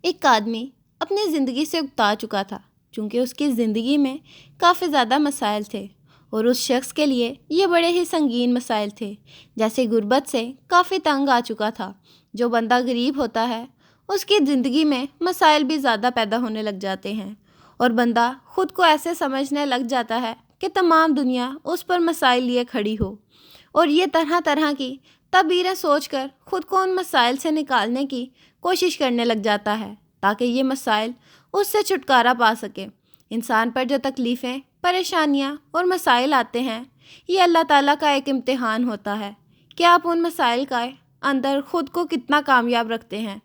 ایک آدمی اپنی زندگی سے اکتا چکا تھا چونکہ اس کی زندگی میں کافی زیادہ مسائل تھے اور اس شخص کے لیے یہ بڑے ہی سنگین مسائل تھے، جیسے غربت سے کافی تنگ آ چکا تھا۔ جو بندہ غریب ہوتا ہے اس کی زندگی میں مسائل بھی زیادہ پیدا ہونے لگ جاتے ہیں اور بندہ خود کو ایسے سمجھنے لگ جاتا ہے کہ تمام دنیا اس پر مسائل لیے کھڑی ہو، اور یہ طرح طرح کی تعبیریں سوچ کر خود کو ان مسائل سے نکالنے کی کوشش کرنے لگ جاتا ہے تاکہ یہ مسائل اس سے چھٹکارا پا سکے۔ انسان پر جو تکلیفیں، پریشانیاں اور مسائل آتے ہیں، یہ اللہ تعالیٰ کا ایک امتحان ہوتا ہے کہ آپ ان مسائل کا اندر خود کو کتنا کامیاب رکھتے ہیں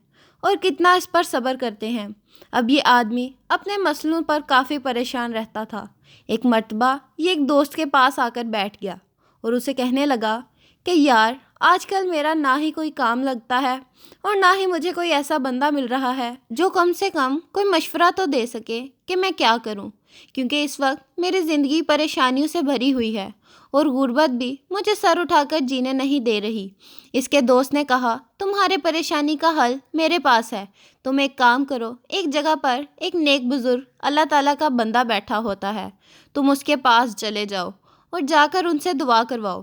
اور کتنا اس پر صبر کرتے ہیں۔ اب یہ آدمی اپنے مسئلوں پر کافی پریشان رہتا تھا۔ ایک مرتبہ یہ ایک دوست کے پاس آ کر بیٹھ گیا اور اسے کہنے لگا کہ یار، آج کل میرا نہ ہی کوئی کام لگتا ہے اور نہ ہی مجھے کوئی ایسا بندہ مل رہا ہے جو کم سے کم کوئی مشورہ تو دے سکے کہ میں کیا کروں، کیونکہ اس وقت میری زندگی پریشانیوں سے بھری ہوئی ہے اور غربت بھی مجھے سر اٹھا کر جینے نہیں دے رہی۔ اس کے دوست نے کہا، تمہارے پریشانی کا حل میرے پاس ہے، تم ایک کام کرو، ایک جگہ پر ایک نیک بزرگ اللہ تعالیٰ کا بندہ بیٹھا ہوتا ہے، تم اس کے پاس چلے جاؤ اور جا کر ان سے دعا کرواؤ۔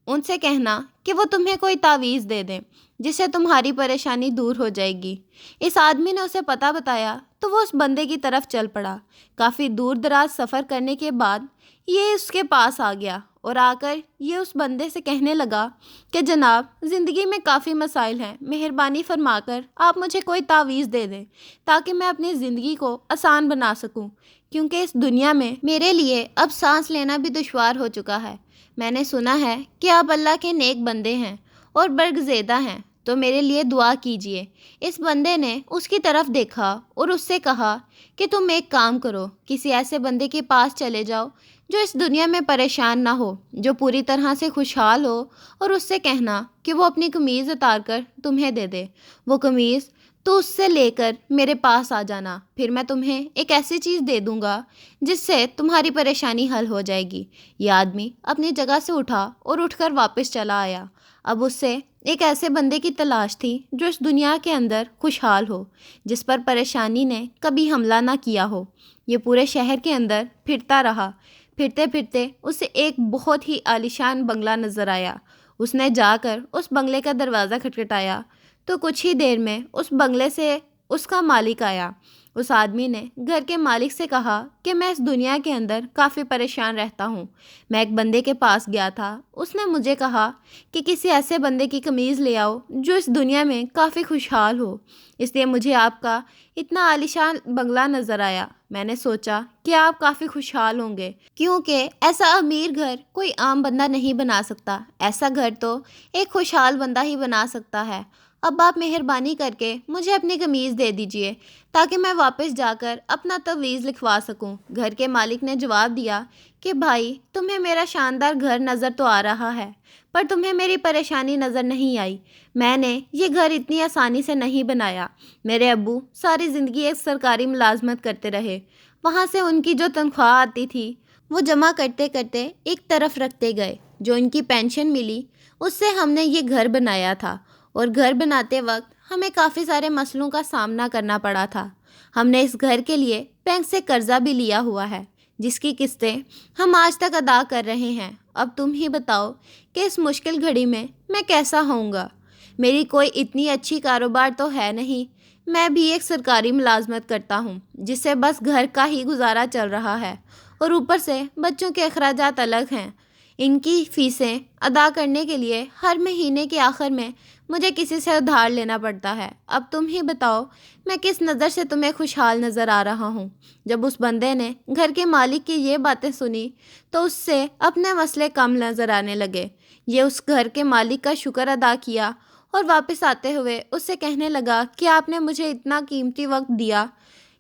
ان سے کہنا کہ وہ تمہیں کوئی تعویذ دے دیں جس سے تمہاری پریشانی دور ہو جائے گی۔ اس آدمی نے اسے پتہ بتایا تو وہ اس بندے کی طرف چل پڑا۔ کافی دور دراز سفر کرنے کے بعد یہ اس کے پاس آ گیا اور آ کر یہ اس بندے سے کہنے لگا کہ جناب، زندگی میں کافی مسائل ہیں، مہربانی فرما کر آپ مجھے کوئی تعویذ دے دیں تاکہ میں اپنی زندگی کو آسان بنا سکوں، کیونکہ اس دنیا میں میرے لیے اب سانس لینا بھی دشوار ہو چکا ہے۔ میں نے سنا ہے کہ آپ اللہ کے نیک بندے ہیں اور برگزیدہ ہیں، تو میرے لیے دعا کیجیے۔ اس بندے نے اس کی طرف دیکھا اور اس سے کہا کہ تم ایک کام کرو، کسی ایسے بندے کے پاس چلے جاؤ جو اس دنیا میں پریشان نہ ہو، جو پوری طرح سے خوشحال ہو، اور اس سے کہنا کہ وہ اپنی قمیض اتار کر تمہیں دے دے۔ وہ قمیض تو اس سے لے کر میرے پاس آ جانا، پھر میں تمہیں ایک ایسی چیز دے دوں گا جس سے تمہاری پریشانی حل ہو جائے گی۔ یہ آدمی اپنی جگہ سے اٹھا اور اٹھ کر واپس چلا آیا۔ اب اس سے ایک ایسے بندے کی تلاش تھی جو اس دنیا کے اندر خوشحال ہو، جس پر پریشانی نے کبھی حملہ نہ کیا ہو۔ یہ پورے شہر کے اندر پھرتا رہا۔ پھرتے پھرتے اسے ایک بہت ہی عالیشان بنگلہ نظر آیا۔ اس نے جا کر اس بنگلے کا دروازہ کھٹکھٹایا تو کچھ ہی دیر میں اس بنگلے سے اس کا مالک آیا۔ اس آدمی نے گھر کے مالک سے کہا کہ میں اس دنیا کے اندر کافی پریشان رہتا ہوں، میں ایک بندے کے پاس گیا تھا، اس نے مجھے کہا کہ کسی ایسے بندے کی قمیض لے آؤ جو اس دنیا میں کافی خوشحال ہو، اس لیے مجھے آپ کا اتنا عالیشان بنگلہ نظر آیا۔ میں نے سوچا کہ آپ کافی خوشحال ہوں گے، کیونکہ ایسا امیر گھر کوئی عام بندہ نہیں بنا سکتا، ایسا گھر تو ایک خوشحال بندہ ہی بنا سکتا ہے۔ اب آپ مہربانی کر کے مجھے اپنی قمیض دے دیجئے تاکہ میں واپس جا کر اپنا تعویذ لکھوا سکوں۔ گھر کے مالک نے جواب دیا کہ بھائی، تمہیں میرا شاندار گھر نظر تو آ رہا ہے، پر تمہیں میری پریشانی نظر نہیں آئی۔ میں نے یہ گھر اتنی آسانی سے نہیں بنایا۔ میرے ابو ساری زندگی ایک سرکاری ملازمت کرتے رہے، وہاں سے ان کی جو تنخواہ آتی تھی وہ جمع کرتے کرتے ایک طرف رکھتے گئے۔ جو ان کی پینشن ملی اس سے ہم نے یہ گھر بنایا تھا، اور گھر بناتے وقت ہمیں کافی سارے مسئلوں کا سامنا کرنا پڑا تھا۔ ہم نے اس گھر کے لیے بینک سے قرضہ بھی لیا ہوا ہے جس کی قسطیں ہم آج تک ادا کر رہے ہیں۔ اب تم ہی بتاؤ کہ اس مشکل گھڑی میں میں کیسا ہوں گا؟ میری کوئی اتنی اچھی کاروبار تو ہے نہیں، میں بھی ایک سرکاری ملازمت کرتا ہوں جس سے بس گھر کا ہی گزارا چل رہا ہے، اور اوپر سے بچوں کے اخراجات الگ ہیں۔ ان کی فیسیں ادا کرنے کے لیے ہر مہینے کے آخر میں مجھے کسی سے ادھار لینا پڑتا ہے۔ اب تم ہی بتاؤ میں کس نظر سے تمہیں خوشحال نظر آ رہا ہوں؟ جب اس بندے نے گھر کے مالک کی یہ باتیں سنی تو اس سے اپنے مسئلے کم نظر آنے لگے۔ یہ اس گھر کے مالک کا شکر ادا کیا اور واپس آتے ہوئے اس سے کہنے لگا کہ آپ نے مجھے اتنا قیمتی وقت دیا،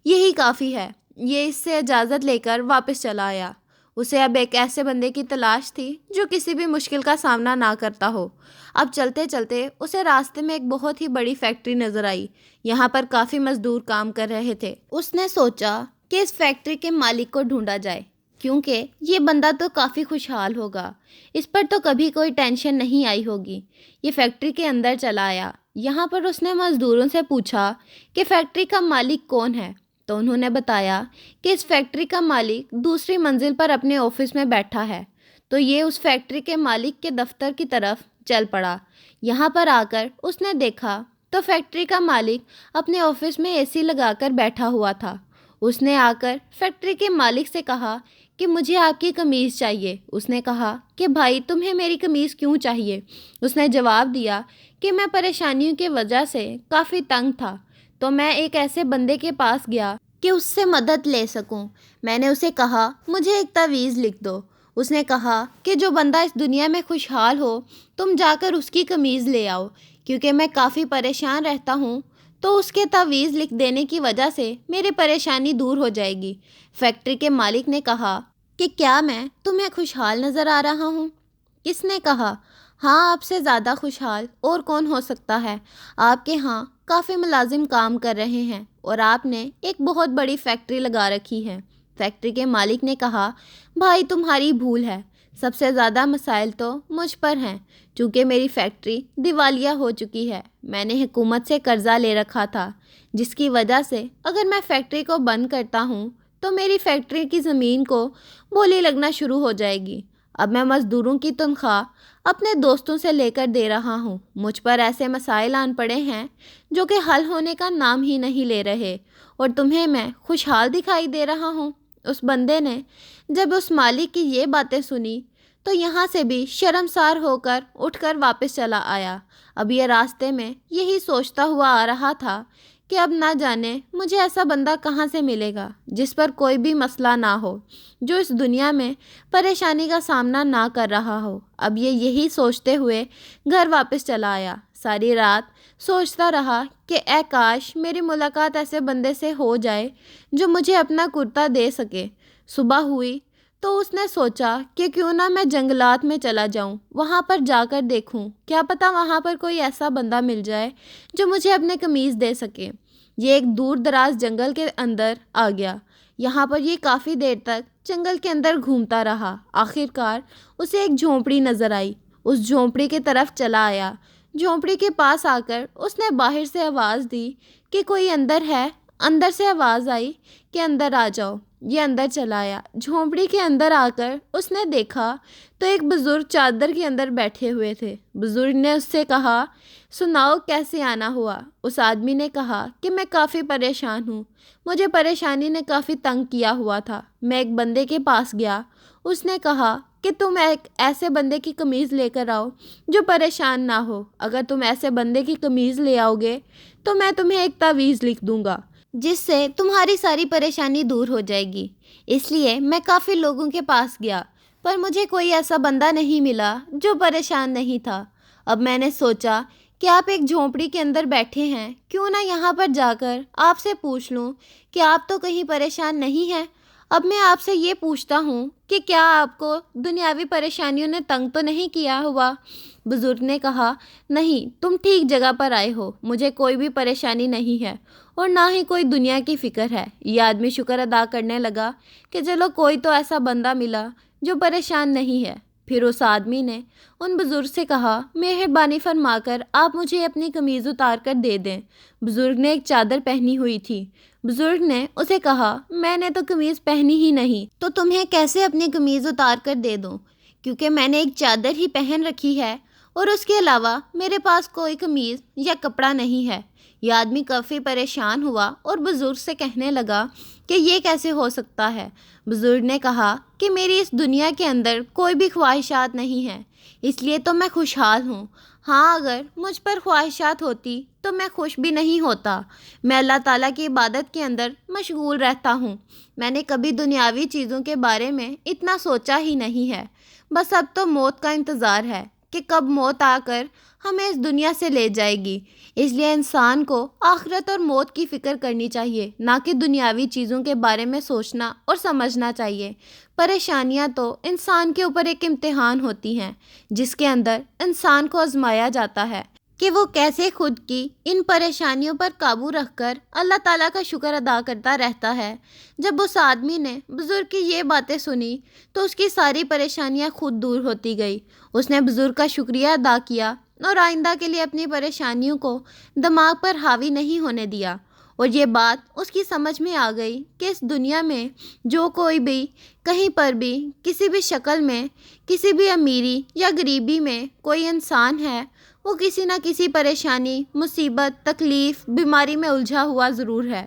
یہی کافی ہے۔ یہ اس سے اجازت لے کر واپس چلا آیا۔ اسے اب ایک ایسے بندے کی تلاش تھی جو کسی بھی مشکل کا سامنا نہ کرتا ہو۔ اب چلتے چلتے اسے راستے میں ایک بہت ہی بڑی فیکٹری نظر آئی۔ یہاں پر کافی مزدور کام کر رہے تھے۔ اس نے سوچا کہ اس فیکٹری کے مالک کو ڈھونڈا جائے، کیونکہ یہ بندہ تو کافی خوشحال ہوگا، اس پر تو کبھی کوئی ٹینشن نہیں آئی ہوگی۔ یہ فیکٹری کے اندر چلا آیا۔ یہاں پر اس نے مزدوروں سے پوچھا کہ فیکٹری کا مالک کون ہے، تو انہوں نے بتایا کہ اس فیکٹری کا مالک دوسری منزل پر اپنے آفس میں بیٹھا ہے۔ تو یہ اس فیکٹری کے مالک کے دفتر کی طرف چل پڑا۔ یہاں پر آ کر اس نے دیکھا تو فیکٹری کا مالک اپنے آفس میں اے سی لگا کر بیٹھا ہوا تھا۔ اس نے آ کر فیکٹری کے مالک سے کہا کہ مجھے آپ کی قمیض چاہیے۔ اس نے کہا کہ بھائی تمہیں میری قمیض کیوں چاہیے؟ اس نے جواب دیا کہ میں پریشانیوں کی وجہ سے کافی تنگ تھا، تو میں ایک ایسے بندے کے پاس گیا کہ اس سے مدد لے سکوں۔ میں نے اسے کہا مجھے ایک تعویذ لکھ دو۔ اس نے کہا کہ جو بندہ اس دنیا میں خوشحال ہو تم جا کر اس کی قمیض لے آؤ، کیونکہ میں کافی پریشان رہتا ہوں، تو اس کے تعویذ لکھ دینے کی وجہ سے میری پریشانی دور ہو جائے گی۔ فیکٹری کے مالک نے کہا کہ کیا میں تمہیں خوشحال نظر آ رہا ہوں؟ کس نے کہا ہاں، آپ سے زیادہ خوشحال اور کون ہو سکتا ہے؟ آپ کے ہاں کافی ملازم کام کر رہے ہیں اور آپ نے ایک بہت بڑی فیکٹری لگا رکھی ہے۔ فیکٹری کے مالک نے کہا بھائی تمہاری بھول ہے، سب سے زیادہ مسائل تو مجھ پر ہیں، چونکہ میری فیکٹری دیوالیہ ہو چکی ہے۔ میں نے حکومت سے قرضہ لے رکھا تھا، جس کی وجہ سے اگر میں فیکٹری کو بند کرتا ہوں تو میری فیکٹری کی زمین کو بولی لگنا شروع ہو جائے گی۔ اب میں مزدوروں کی تنخواہ اپنے دوستوں سے لے کر دے رہا ہوں۔ مجھ پر ایسے مسائل آن پڑے ہیں جو کہ حل ہونے کا نام ہی نہیں لے رہے، اور تمہیں میں خوشحال دکھائی دے رہا ہوں۔ اس بندے نے جب اس مالک کی یہ باتیں سنی تو یہاں سے بھی شرمسار ہو کر اٹھ کر واپس چلا آیا۔ اب یہ راستے میں یہی سوچتا ہوا آ رہا تھا کہ اب نہ جانے مجھے ایسا بندہ کہاں سے ملے گا جس پر کوئی بھی مسئلہ نہ ہو، جو اس دنیا میں پریشانی کا سامنا نہ کر رہا ہو۔ اب یہ یہی سوچتے ہوئے گھر واپس چلا آیا۔ ساری رات سوچتا رہا کہ اے کاش میری ملاقات ایسے بندے سے ہو جائے جو مجھے اپنا کرتا دے سکے۔ صبح ہوئی تو اس نے سوچا کہ کیوں نہ میں جنگلات میں چلا جاؤں، وہاں پر جا کر دیکھوں، کیا پتہ وہاں پر کوئی ایسا بندہ مل جائے جو مجھے اپنے قمیض دے سکے۔ یہ ایک دور دراز جنگل کے اندر آ گیا۔ یہاں پر یہ کافی دیر تک جنگل کے اندر گھومتا رہا۔ آخر کار اسے ایک جھونپڑی نظر آئی۔ اس جھونپڑی کی طرف چلا آیا۔ جھونپڑی کے پاس آ کر اس نے باہر سے آواز دی کہ کوئی اندر ہے۔ اندر سے آواز آئی کہ اندر آ جاؤ۔ یہ اندر چلا آیا۔ جھونپڑی کے اندر آ کر اس نے دیکھا تو ایک بزرگ چادر کے اندر بیٹھے ہوئے تھے۔ بزرگ نے اس سے کہا سناؤ کیسے آنا ہوا؟ اس آدمی نے کہا کہ میں کافی پریشان ہوں، مجھے پریشانی نے کافی تنگ کیا ہوا تھا۔ میں ایک بندے کے پاس گیا، اس نے کہا کہ تم ایک ایسے بندے کی قمیض لے کر آؤ جو پریشان نہ ہو۔ اگر تم ایسے بندے کی قمیض لے آؤ گے تو میں تمہیں ایک تعویذ لکھ دوں گا جس سے تمہاری ساری پریشانی دور ہو جائے گی۔ اس لیے میں کافی لوگوں کے پاس گیا، پر مجھے کوئی ایسا بندہ نہیں ملا جو پریشان نہیں تھا۔ اب میں نے سوچا کہ آپ ایک جھونپڑی کے اندر بیٹھے ہیں، کیوں نہ یہاں پر جا کر آپ سے پوچھ لوں کہ آپ تو کہیں پریشان نہیں ہیں۔ اب میں آپ سے یہ پوچھتا ہوں کہ کیا آپ کو دنیاوی پریشانیوں نے تنگ تو نہیں کیا ہوا؟ بزرگ نے کہا نہیں، تم ٹھیک جگہ پر آئے ہو، مجھے کوئی بھی پریشانی نہیں ہے اور نہ ہی کوئی دنیا کی فکر ہے۔ یہ آدمی شکر ادا کرنے لگا کہ چلو کوئی تو ایسا بندہ ملا جو پریشان نہیں ہے۔ پھر اس آدمی نے ان بزرگ سے کہا مہربانی فرما کر آپ مجھے اپنی قمیض اتار کر دے دیں۔ بزرگ نے ایک چادر پہنی ہوئی تھی۔ بزرگ نے اسے کہا میں نے تو قمیض پہنی ہی نہیں، تو تمہیں کیسے اپنی قمیض اتار کر دے دوں، کیونکہ میں نے ایک چادر ہی پہن رکھی ہے اور اس کے علاوہ میرے پاس کوئی قمیض یا کپڑا نہیں ہے۔ یہ آدمی کافی پریشان ہوا اور بزرگ سے کہنے لگا کہ یہ کیسے ہو سکتا ہے؟ بزرگ نے کہا کہ میری اس دنیا کے اندر کوئی بھی خواہشات نہیں ہیں، اس لیے تو میں خوشحال ہوں۔ ہاں، اگر مجھ پر خواہشات ہوتی تو میں خوش بھی نہیں ہوتا۔ میں اللہ تعالیٰ کی عبادت کے اندر مشغول رہتا ہوں۔ میں نے کبھی دنیاوی چیزوں کے بارے میں اتنا سوچا ہی نہیں ہے۔ بس اب تو موت کا انتظار ہے کہ کب موت آ کر ہمیں اس دنیا سے لے جائے گی۔ اس لیے انسان کو آخرت اور موت کی فکر کرنی چاہیے، نہ کہ دنیاوی چیزوں کے بارے میں سوچنا اور سمجھنا چاہیے۔ پریشانیاں تو انسان کے اوپر ایک امتحان ہوتی ہیں جس کے اندر انسان کو آزمایا جاتا ہے۔ کہ وہ کیسے خود کی ان پریشانیوں پر قابو رکھ کر اللہ تعالیٰ کا شکر ادا کرتا رہتا ہے۔ جب اس آدمی نے بزرگ کی یہ باتیں سنی تو اس کی ساری پریشانیاں خود دور ہوتی گئی۔ اس نے بزرگ کا شکریہ ادا کیا اور آئندہ کے لیے اپنی پریشانیوں کو دماغ پر حاوی نہیں ہونے دیا، اور یہ بات اس کی سمجھ میں آ گئی کہ اس دنیا میں جو کوئی بھی کہیں پر بھی کسی بھی شکل میں کسی بھی امیری یا غریبی میں کوئی انسان ہے، وہ کسی نہ کسی پریشانی، مصیبت، تکلیف، بیماری میں الجھا ہوا ضرور ہے،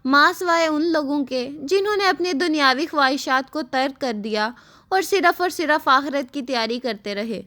ماں سوائے ان لوگوں کے جنہوں نے اپنی دنیاوی خواہشات کو ترک کر دیا اور صرف آخرت کی تیاری کرتے رہے۔